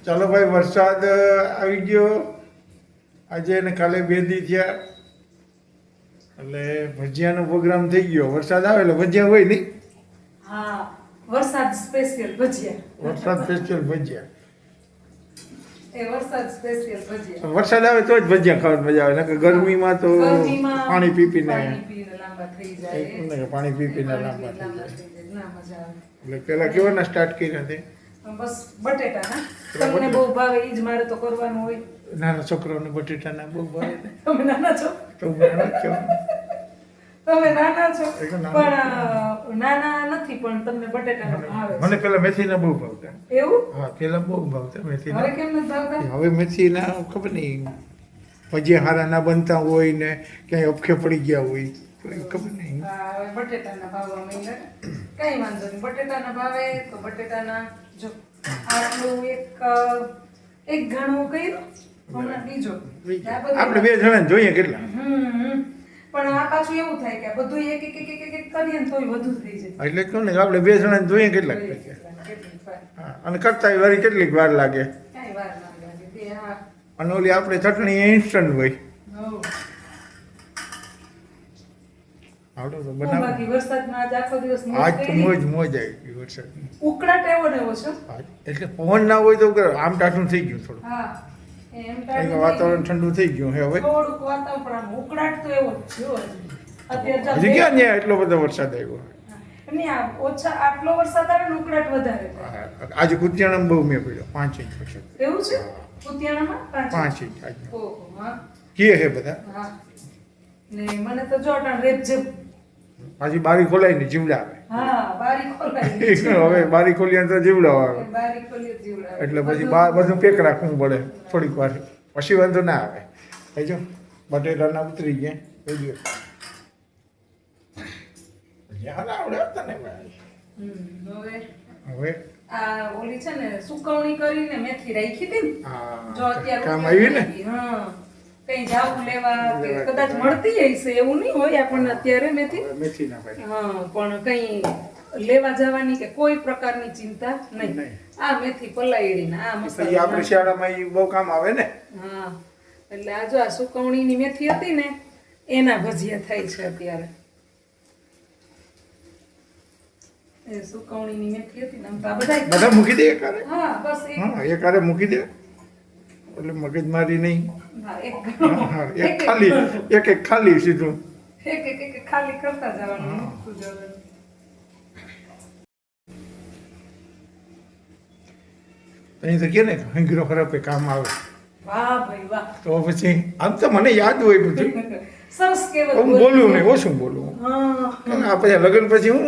ચાલો ભાઈ, વરસાદ આવી ગયો આજે ને કાલે 2 દી થયા એટલે ભજીયાનો પ્રોગ્રામ થઈ ગયો. વરસાદ આવે એટલે ભજીયા હોય નહીં. હા, વરસાદ સ્પેશિયલ ભજીયા. વરસાદ સ્પેશિયલ ભજીયા. વરસાદ સ્પેશિયલ ભજીયા. વરસાદ આવે તો જ ભજીયા ખાવાની મજા આવે, નકર ગરમીમાં તો પાણી પી પીને લાંબા થઈ જાય. પાણી પી પીને લાંબા થઈ જાય. ના મજા આવે. એટલે પેલા કેવાના સ્ટાર્ટ કર્યા તે બસ બટેટાના. તમને બહુ ભાવે ઈ જ મારે તો કરવાનું હોય. નાના છોકરાઓને બટેટાના બહુ ભાવે. તમે નાના છો? તો નાના છો. તમે નાના છો એકદમ પણ નાના નથી, પણ તમને બટેટાના ભાવે છે. મને પેલા મેથીના બહુ ભાવતા. એવું? હા, પેલા બહુ ભાવતા મેથીના. હવે કેમ નથી ભાવતા? હવે મેથીના ખબર નહીં ભજીયા હારા ના બનતા હોય ને ક્યાંય અપખે પડી ગયા હોય તો એ ખબર નહીં. હા, હવે બટેટાના ભાવવા માંડ્યા. કઈ વાંધો નહીં, બટેટાના ભાવે તો બટેટાના. જો આટલું એક ઘણું કર્યું, હમણાં બીજો. આપણે 2 જણા જોઈએ કેટલા. પણ આ પાછું એવું થાય કે બધું એક એક એક એક એક કરીએ ને તોય વધુ થઈ જાય. એટલે કહું ને આપણે 2 જણા જોઈએ કેટલાક. હા, અને કરતા વારી કેટલીક વાર લાગે. કાંઈ વાર ના લાગે તે. હા. અને ઓલી આપણે ચટણી ઇન્સ્ટન્ટ હોય. હઉ. આવડો તો હું બનાવ. બાકી વરસાદમાં આજ આખો દિવસ મોજ આજ તો કરી. મોજ મોજ આવી ગઈ વરસાદની. ઉકળાટ એવો ને એવો છે. એટલે પવન ના હોય તો આમ ટાટું થઈ ગયું થોડું. હા, એમ કારણ કે ટાઈમ વાતાવરણ ઠંડુ થઈ ગયું છે હવે. થોડુંક વાતાવરણ પણ આમ ઉકળાટ તો એવો જ છે હજી. અત્યારે ચાલ હજી ક્યાં ત્યાં એટલો બધો વરસાદ આવ્યો. નહીં, આ ઓછા આટલો વરસાદ આવે ને ઉકળાટ વધારે થાય. આજે કુતિયાણામાં બહુ મેં પડ્યો 5 ઇંચ વરસાદ. એવું છે? કુતિયાણામાં 5 ઇંચ આજે ઓહો, હા. કીએ છે બધા. હા. ને મને તો જો અટાણ રેત જેવું. પાછી બારી ખોલાય ને જીવડા આવે. હા, બારી ખોલાઈ. હવે બારી ખોલીએ તો જીવડા આવે. બારી ખોલી જ જીવડાવે. એટલે પછી બહાર બધું પેક રાખવું પડે થોડીક વાર, પછી વાંધો ના આવે. જો બટેટાના ઉતરી ગયા થઈ ગયો. જ્યાં આવડે હતા ને ભાઈ. હવે આ ઓલી છે ને સુકવણી કરીને મેથી રાખી હતી ને. જો હા, અત્યારે કામ આવી ને. હા, કઈ જાવું લેવા કે કદાચ મળતી હશે એવું નહીં હોય આપણને અત્યારે મેથી. હવે મેથી ના ભાઈ. હા, પણ કઈ લેવા જવાની કે કોઈ પ્રકારની ચિંતા નહીં. નહીં. આ મેથી પલાયડીને આ તો એ મસાલા. આપણે શિયાળામાં એ બહુ કામ આવે ને. હા, એટલે આ જો આ સુકવણીની મેથી હતી ને એના ભજીયા થાય છે અત્યારે. એ સુકવણીની મેથી હતી ને આમ તો આ બધાય. બધા મૂકી દે એકારે. હા, બસ એક. હા, એકારે મૂકી દે એટલે મગજમારી નહીં. હા, એક હા, એક ખાલી એક ખાલી સીધું. એક ખાલી કરતા જવાનું, મૂકતું જવાનું. અહીં તો કે ને હંગીરો ખરાબ એ કામ આવે. વાહ ભાઈ વાહ. તો પછી આમ તો મને યાદ હોય બધું. સરસ કહેવત હું બોલું નહીં, ઓછું બોલું. હા. કારણ કે આ પછી લગ્ન પછી હું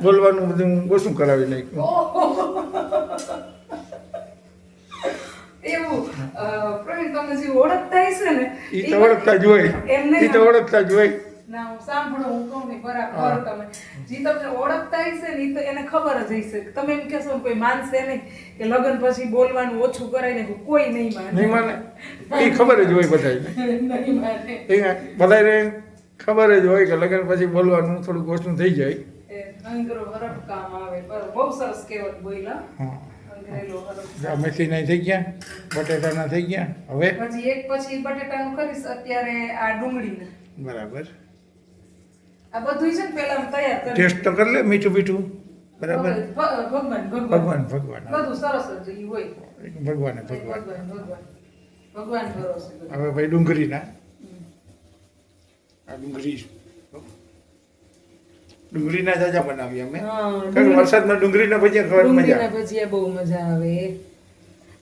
બોલવાનું બધું ઓછું કરાવી નાખ્યું. એવું પ્રવીણ તમને જે ઓળખતા હશે ને એ તો ઓળખતા જ હોય. એમ નહીં. એ તો ઓળખતા જ હોય. ના, હું સાંભળો, હું કહું ને બરાબર તમે જે તમને ઓળખતા હશે ને ઈ તો એને ખબર જ હશે. તમે એમ કહેશો ને કોઈ માનશે નહીં કે લગ્ન પછી બોલવાનું ઓછું કરાય ને કોઈ નહીં માને. નહીં માને એ ખબર જ હોય બધાને. નહીં માને. બધાને ખબર જ હોય કે લગ્ન પછી બોલવાનું થોડુંક ઓછું થઈ જાય. એ અંગરો હરફ કામ આવે. બરાબર, બહુ સરસ કહેવત બોલ્યા. હા, અંગ્રેલો હરફ. આ મેથીના થઈ ગયા, બટેટાના થઈ ગયા. હવે પછી એક પછી બટેટાનું કરીશ. અત્યારે આ ડુંગળીના. બરાબર આ બધું છે ને પહેલા તૈયાર કરી. ટેસ્ટ તો કરી લે મીઠું મીઠું. બરાબર. ભગવાન ભગવાન ભગવાન બધું સરસ જ ઈ હોય. ભગવાને ભગવાન. ભગવાન ભરોસે. હવે ભાઈ ડુંગળીના આ ડુંગળીના જાજા બનાવીએ અમે. હા, કારણ કે વરસાદમાં ડુંગળીના ભજીયા ખાવાની મજા ડુંગળીના ભજીયા બહુ મજા આવે.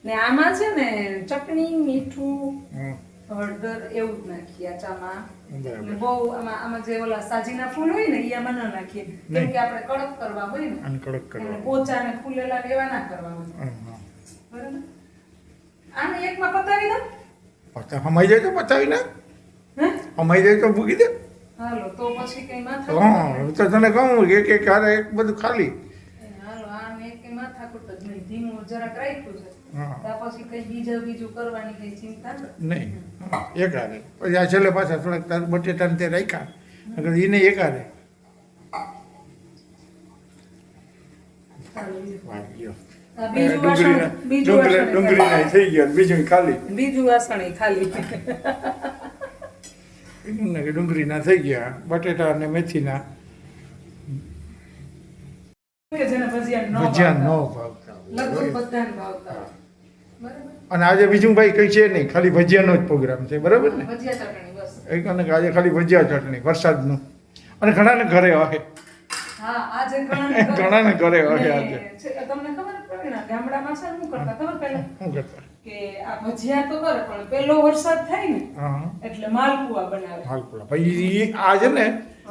ને આમાં છે ને ચટણી, મીઠું, આવે. હળદર એવું જ નાખીએ આ ચામાં. બરાબર. ને બહુ આમાં જે ઓલા સાજીના ફૂલ હોય ને ઈ આમાં ના નાખીએ. કેમ કે આપણે કડક કરવા હોય ને. અને કડક એટલે કરવા. પોચા ને ફૂલેલા એવા ના કરવા હોય. હા. બરાબર. આને એકમાં પતાવી દો. હમાઈ જાય તો પતાવી નાખ. હે? હમાઈ જાય તો મૂકી દે. હાલો, તો પછી કઈ માથા. હા, તો તને કહું કે એક હારે એક બધું ખાલી. હાલો, આને કઈ માથાકૂટ જ નહીં. ધીમું જરાક રાખ્યું છે. હા. ત્યાર પછી કઈ બીજું કરવાની કઈ ચિંતા નથી. નહીં, એક હારે. પછી આ છેલ્લે પાછા થોડાક તાર બટેટાને તે રાખ્યા. નકર એને એક હારે. ચાલો, વાગ્યો. આ બીજું વાસણ ડુંગળીના થઈ ગયા બીજું ખાલી બીજું વાસણ ય ખાલી ડુંગળીના થઈ ગયા બટેટા અને મેથીના કે જેને ભજીયા ન ભજીયા ન ભાવતા. ભાવતા લગભગ હોય. બધાને ભાવતા હોય. બરાબર? અને આજે બીજું ભાઈ કઈ છે નહીં ખાલી ભજીયાનો જ પ્રોગ્રામ છે બરાબર ને ભજીયા ચટણી બસ. એક અને આજે ખાલી ભજીયા ચટણી વરસાદનું અને ઘણાને ઘરે આવે હા, આજે ઘણાને ઘરે આવે ને આજે તમને ખબર પ્રવીણા ગામડામાં છે ને શું કરતા ખબર પહેલા શું કરતા કે આ ભજીયા તો કરે પણ પેલો વરસાદ થાય ને હા એટલે માલપુઆ બનાવે. માલપુડા ભાઈ આ છે ને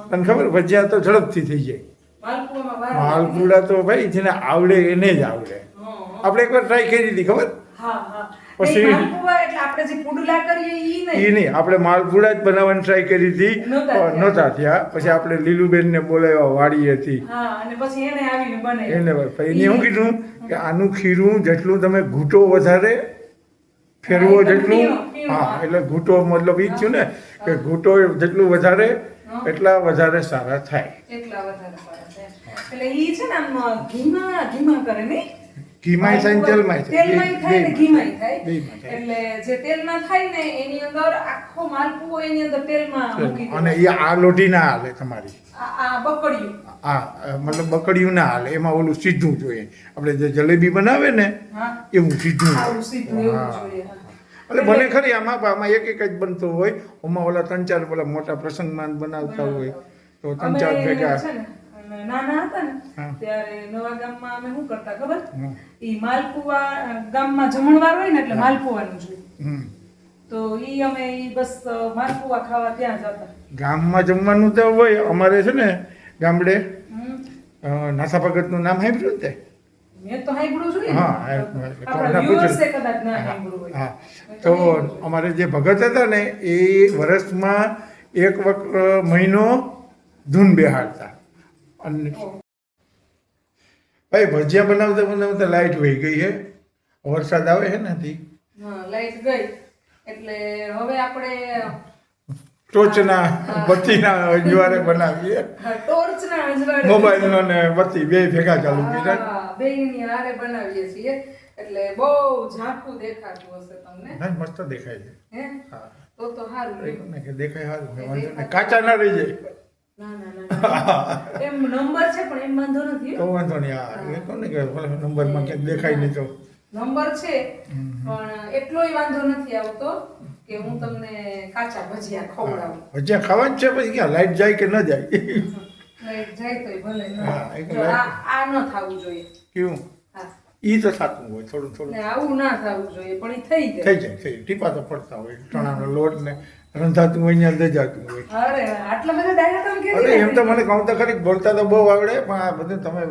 તને ખબર ભજીયા તો ઝડપથી થઈ જાય માલપુઆમાં વાર માલપુડા તો ભાઈ જેને આવડે એને જ આવડે હા, હા. આપણે એકવાર ટ્રાય કરી હતી ખબર હા, હા. પછી- નહીં, માલપુઆ એટલે આપણે જે પુડલા કરીએ ઈ એ નહીં. નહીં આપણે માલપુડા જ બનાવવાની ટ્રાય કરી હતી નહોતા થયા. નહોતા થયા પછી આપણે લીલુબેનને બોલાવ્યા વાડી હતી હા, અને પછી એને આવીને બનાવ્યું. એને પછી એને શું કીધું કે આનું ખીરું જેટલું તમે ઘૂંટો વધારે ફેરવો હા, એકદમ જેટલું પીણું, હા હા. એટલે ઘૂંટો મતલબ એ જ થયું ને કે ઘૂંટો જેટલું વધારે એટલા વધારે સારા થાય એટલા વધારે સારા છે. એટલે ઈ છે ને આમ ઘીમાં કરે નહીં? ઘીમાંય થાય ને તેલમાંય થાય. તેલમાંય થાય ને બેયમાં ઘીમાંય થાય. બેયમાં થાય. એટલે જે તેલમાં થાય ને એની અંદર આખો માલપુઓ એની અંદર તેલમાં મૂકી અને દેવાનો. એ આ લોઢી ના હાલે તમારી આ બકડિયું. મતલબ બકડિયું ના હાલે એમાં ઓલું સીધું જોઈએ આપણે જે જલેબી બનાવે ને હા, એવું સીધું આવું સીધું એવું હા. જોઈએ. હા. એટલે ભલે ખરી આમાં એક એક જ બનતો હોય ઓમાં ઓલા 3-4 પેલા મોટા પ્રસંગમાં બનાવતા હોય તો 3-4 અમે ભેગા છે ને નાના હતા ને હા. ત્યારે નવા ગામમાં અમે શું કરતા ખબર હમ. ઈ માલપુઆ ગામમાં જમણવાર હોય ને એટલે માલપુવાનું જોઈએ હમ. તો ઈ અમે ઈ બસ માલપુઆ ખાવા ત્યાં જતા. ગામમાં જમવાનું તો હોય અમારે છે ને ગામડે હમ. નાસા ભગતનું નામ સાંભળ્યું ને તે? મેં તો હાંભળ્યું જોઈએ ને. હા આપણા viewers એ કદાચ ના હાંભળ્યું હોય. હા તો અમારે જે ભગત હતા ને એ વર્ષમાં એક વખત મહિનો ધૂન બેહાડતા અને ભાઈ ભજીયા બનાવતા બનાવતા લાઈટ વહી ગઈ છે વરસાદ આવે છે નથી હા, લાઈટ ગઈ એટલે હવે આપણે ટોચના બત્તીના અજવાળે બનાવીએ ટોર્ચના અજવાળે મોબાઈલનો ને બત્તી બે ભેગા ચાલુ કર્યા હા, બેયની હારે બનાવીએ છીએ એટલે બહુ ઝાંખું દેખાતું હશે તમને. ના, મસ્ત દેખાય છે હે? હા તો સારું રહ્યું. ને કે દેખાય સારું છે, વાંધો નહીં. કાચા ના રહી જાય ના ના ના એમ નંબર છે પણ એમ વાંધો નથી તો હો. વાંધો નહીં હા એ કહું ને કે નંબરમાં ક્યાંક દેખાય નહીં તો નંબર છે પણ એટલોય વાંધો નથી આવતો કે હું તમને કાચા ભજીયા ખવડાવું. ભજીયા ખાવા જ છે પછી ક્યાં લાઈટ જાય કે ન જાય લાઈટ જાય તોય ભલે ન. હા, એક જો આ ન થવું જોઈએ. કેવું હા, ઈ તો થતું હોય થોડું થોડું ને આવું ના થવું જોઈએ પણ ઈ થઈ જાય. થઈ જાય ટીપા તો પડતા હોય ચણાનો લોટ ને રંધાતું હોય ને દજાતું હોય અરે આટલા બધા ડાયરા તમે અરે કેવી એમ તો મને કહું તો ખરી બોલતા તો બહુ આવડે પણ આ બધું તમે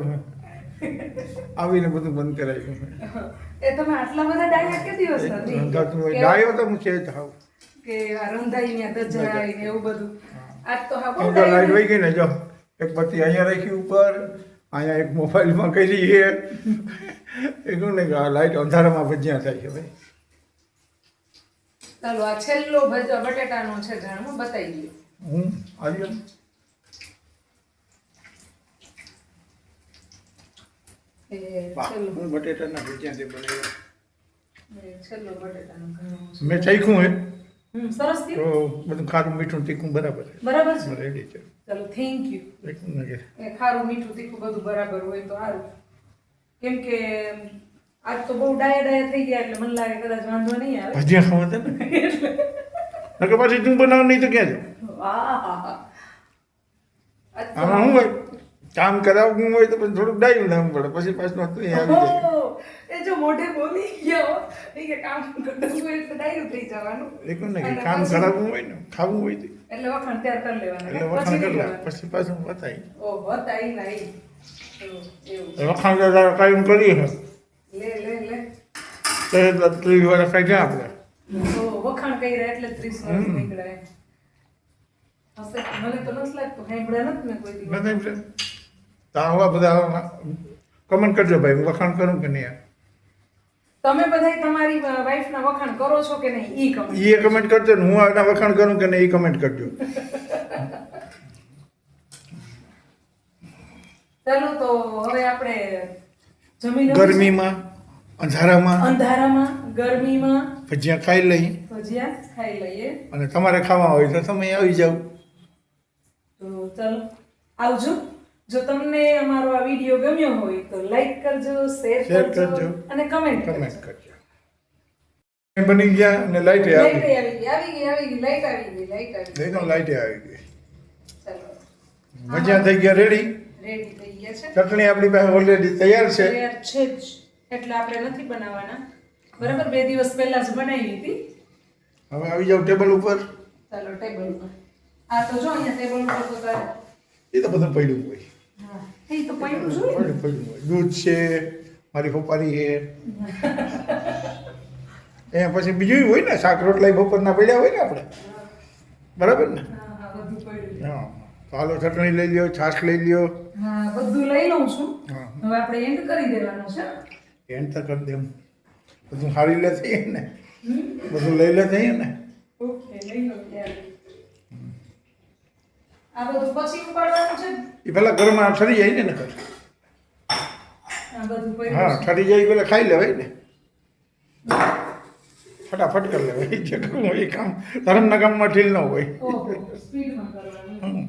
આવીને બધું બંધ કરાવ્યું એ તમે આટલા બધા ડાયરા કે દિવસ નથી રંધાતું હોય કે- ડાયો તો હું છે જ હાવ કે આ રંધાઈ ને દજરાઈ ને એવું બધું આજ તો હા બહુ હું તો લાઈટ ડાયરા. વહી ગઈ ને જો એક બત્તી અહીંયા રાખી ઉપર અહીંયા એક મોબાઈલમાં કરી છે એ કહું ને કે આ લાઈટ અંધારામાં ભજીયા થાય છે ભાઈ ચાલો આ છેલ્લો બટેટાનો છે જાણવો બતાવી દઈએ. હું આવ્યો એ વાહ, છેલ્લો હું બટેટાના ભજીયાથી બનાવ્યો છેલ્લો બટેટાનો ઘણો છે. મેં ચાખ્યું હે સરસ થયું. તો બધું ખારું મીઠું તીખું બરાબર છે બરાબર છે. રેડી છે ચાલો થેન્ક યુ. ચાખ્યું ને કે એ ખારું મીઠું તીખું બધું બરાબર હોય તો સારું કેમ કે આજ તો બહુ ડાયા થઈ ગયા એટલે મને લાગે કદાચ વાંધો નહીં આવે. ભજીયા ખાવા હતા ને નકર પાછી તું બનાવ નહીં તો ક્યાં છે આહાહા. આજ તો- આમાં શું હોય કામ કરાવવું હોય તો પછી થોડુંક ડાયું નામ પડે પછી પાછું તું આવી જાય ઓહો, એ જો મોઢે બોલી ગયો એ કે કામ કરવું હોય એટલે ડાયું થઈ જવાનું એ કહું ને કે અને કામ પછી- કરાવવું હોય ને ખાવું હોય તો એટલે વખાણ ત્યાર કરી લેવાના એટલે પછી વખાણ નહીં કરી લે લેવાના. પછી પાછું બતાવી ઓહો તાઈ નાઈ એવું વખાણ તો તારે કાયમ કરીએ છે લે લે લે તો 30 વર્ષ થાય છે આપણે તો વખાણ કર્યા એટલે 30 વર્ષ નીકળ્યા હશે મને તો નથી લાગતું સાંભળ્યા નથી મેં કોઈ દિવસ. નથી એમ છે તો આવા બધા કમેન્ટ કરજો ભાઈ હું વખાણ કરું કે નહીં તમે બધાય તમારી વાઈફના વખાણ કરો છો કે નહીં ઈ કમેન્ટ. એ કમેન્ટ કરજો ને હું આના વખાણ કરું કે નહીં એ કમેન્ટ કરજો ચાલો તો હવે આપણે જમી લઈએ. ગરમીમાં અંધારામાં અંધારામાં ગરમીમાં ભજીયા ખાઈ લઈ ભજીયા ખાઈ લઈએ. અને તમારે ખાવા હોય તો તમે આવી જાઓ. તો ચાલો આવજો. જો તમને અમારો આ વિડીયો ગમ્યો હોય તો લાઈક કરજો, શેર શેર કરજો કરજો અને કમેન્ટ કમેન્ટ કરજો. કરજો. બની ગયા અને લાઈટે આવી લાઈટ આવી ગઈ લાઈટ આવી ગઈ ગઈ તો લાઈટે આવી ગઈ. ચાલો ભજીયા થઈ ગયા રેડી. રેડી થઈ ગયા છે. ચટણી આપણી પાસે ઓલરેડી તૈયાર છે. તૈયાર છે જ, એટલે આપણે નથી બનાવવાના. બરાબર, 2 દિવસ પહેલા જ બનાવી હતી. હવે આવી જાવ ટેબલ ઉપર. ચાલો ટેબલ ઉપર. આ તો જો અહીંયા ટેબલ ઉપર તો તારે એ તો બધું પડ્યું હોય. હા એ તો પડ્યું જોઈએ ને. પડ્યું હોય. દૂધ છે, મારી ખોપારી છે. અહીંયા પછી બીજું હોય ને, શાક રોટલા બપોરના પડ્યા હોય ને આપણે. બરાબર ને? હા હા બધું પડ્યું. હા તો હાલો ચટણી લઈ લ્યો, છાશ લઈ લ્યો. હા બધું લઈ લઉં છું. હા હવે આપણે એન્ડ કરી દેવાનું છે. એન્ડ તો કરી દેવું. બધું હારી લે થઈએ ને, હમ? બધું લઈ લે થઈએ ને. ઓકે લઈ લો ત્યારે. આ બધું પછી ઉપાડવાનું છે. એ પેલા ઘરમાં ઠરી જાય ને નકર. આ બધું પડ્યું હા છે. ઠરી જાય પેલા ખાઈ લેવાય ને. ફટાફટ કરી લેવાય. જે કરવું હોય એ કામ ધર્મના કામમાં ઢીલ ન હોય. ઓહો સ્પીડમાં કરવાનું. હમ.